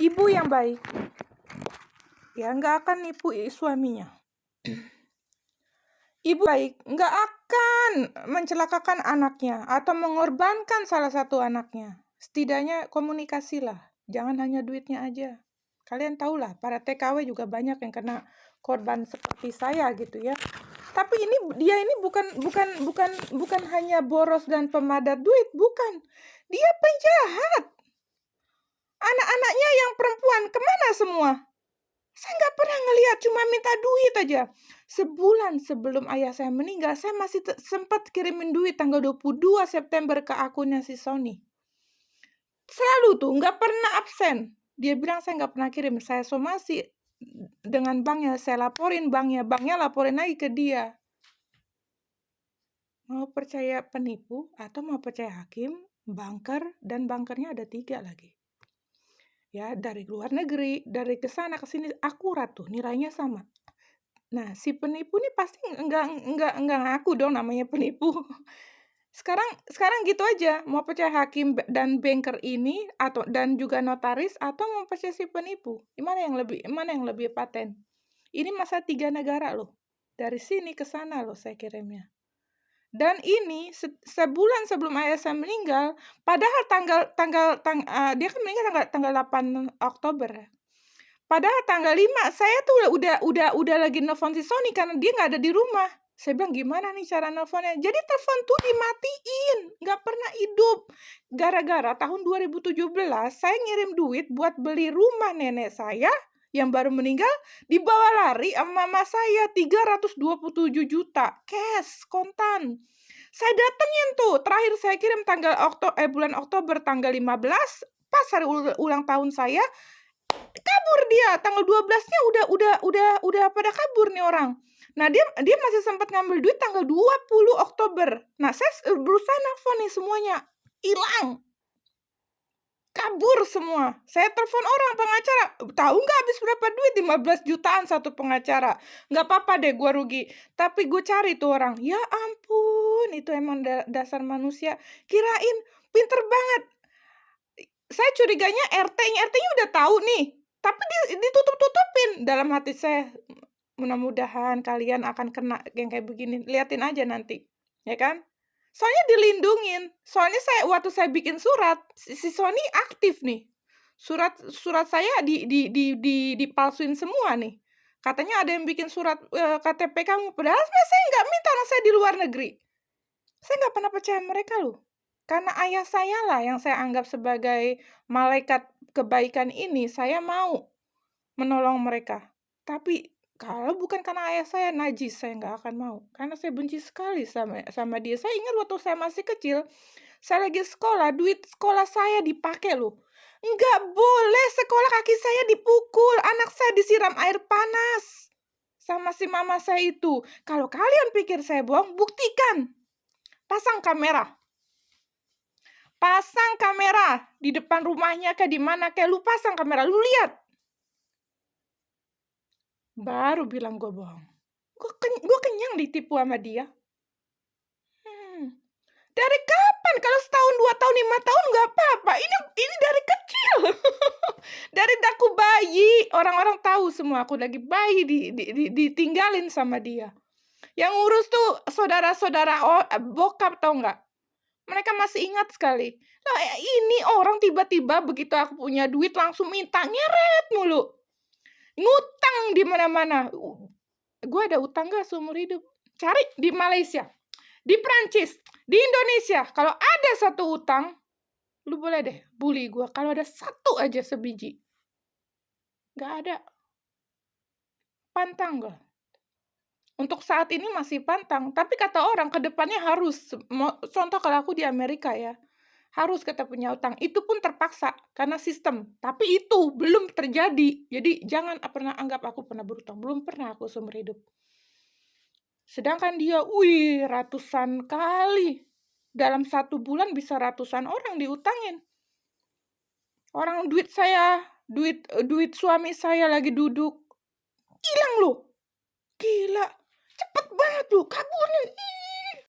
Ibu yang baik, ya nggak akan nipu suaminya. Ibu baik nggak akan mencelakakan anaknya atau mengorbankan salah satu anaknya. Setidaknya komunikasilah, jangan hanya duitnya aja. Kalian tahulah, para TKW juga banyak yang kena korban seperti saya gitu ya. Tapi dia ini bukan hanya boros dan pemadat duit, bukan. Dia penjahat. Anak-anaknya yang perempuan kemana semua? Saya nggak pernah ngelihat, cuma minta duit aja. Sebulan sebelum ayah saya meninggal, saya masih sempat kirimin duit tanggal 22 September ke akunnya si Sony. Selalu tuh, nggak pernah absen. Dia bilang saya nggak pernah kirim, saya somasi dengan banknya, saya laporin banknya laporin lagi ke dia. Mau percaya penipu atau mau percaya hakim, banker, dan bankernya ada 3 lagi. Ya, dari luar negeri, dari ke sana ke sini akurat tuh, nilainya sama. Nah, si penipu nih pasti enggak ngaku dong namanya penipu. Sekarang gitu aja, mau percaya hakim dan banker ini atau dan juga notaris atau mau percaya si penipu. Mana yang lebih paten? Ini masa 3 negara loh. Dari sini ke sana loh saya kirimnya. Dan ini sebulan sebelum ayah saya meninggal, padahal dia kan meninggal tanggal 8 Oktober. Padahal tanggal 5 saya tuh udah lagi nelfon si Sony karena dia nggak ada di rumah. Saya bilang gimana nih cara nelfonnya? Jadi telepon tuh dimatiin, nggak pernah hidup. Gara-gara tahun 2017 saya ngirim duit buat beli rumah nenek saya yang baru meninggal, dibawa lari sama mama saya 327 juta cash kontan. Saya datengin tuh, terakhir saya kirim bulan Oktober tanggal 15 pas hari ulang tahun saya. Kabur dia tanggal 12-nya udah pada kabur nih orang. Nah, dia masih sempat ngambil duit tanggal 20 Oktober. Nah, saya berusaha nelfon nih semuanya. Hilang. Kabur semua. Saya telepon orang pengacara. Tahu nggak habis berapa duit? 15 jutaan satu pengacara. Nggak apa-apa deh gue rugi. Tapi gue cari tuh orang. Ya ampun, itu emang dasar manusia. Kirain pinter banget. Saya curiganya RT-nya udah tahu nih. Tapi ditutup-tutupin. Dalam hati saya, mudah-mudahan kalian akan kena yang kayak begini. Liatin aja nanti. Ya kan? Soalnya dilindungin. Soalnya waktu saya bikin surat, si Sony aktif nih. Surat saya dipalsuin semua nih. Katanya ada yang bikin surat KTP kamu. Padahal saya nggak minta, anak saya di luar negeri. Saya nggak pernah percaya mereka loh. Karena ayah saya lah yang saya anggap sebagai malaikat kebaikan ini, saya mau menolong mereka. Tapi kalau bukan karena ayah saya najis, saya nggak akan mau. Karena saya benci sekali sama dia. Saya ingat waktu saya masih kecil, saya lagi sekolah, duit sekolah saya dipakai loh. Nggak boleh sekolah, kaki saya dipukul, anak saya disiram air panas sama si mama saya itu. Kalau kalian pikir saya bohong, buktikan. Pasang kamera di depan rumahnya kayak di mana kayak lu pasang kamera, lu lihat. Baru bilang gue bohong. Gue kenyang ditipu sama dia. Dari kapan? Kalau setahun, 2 tahun, 5 tahun nggak apa-apa. Ini dari kecil. Dari aku bayi, orang-orang tahu semua aku lagi bayi ditinggalin sama dia. Yang ngurus tuh saudara-saudara bokap, tau nggak? Mereka masih ingat sekali. Nah, ini orang tiba-tiba begitu aku punya duit langsung minta, nyeret mulu. Ngutang di mana-mana. Gue ada utang gak seumur hidup? Cari di Malaysia, di Prancis, di Indonesia. Kalau ada satu utang, lu boleh deh bully gue. Kalau ada satu aja sebiji. Gak ada. Pantang gue. Untuk saat ini masih pantang, tapi kata orang ke depannya harus. Contoh kalau aku di Amerika ya, harus kita punya utang. Itu pun terpaksa karena sistem. Tapi itu belum terjadi. Jadi jangan pernah anggap aku pernah berutang. Belum pernah aku seumur hidup. Sedangkan dia, ratusan kali. Dalam 1 bulan bisa ratusan orang diutangin. Orang duit suami saya lagi duduk. Hilang loh. Gila. Cepet banget loh kaburnya.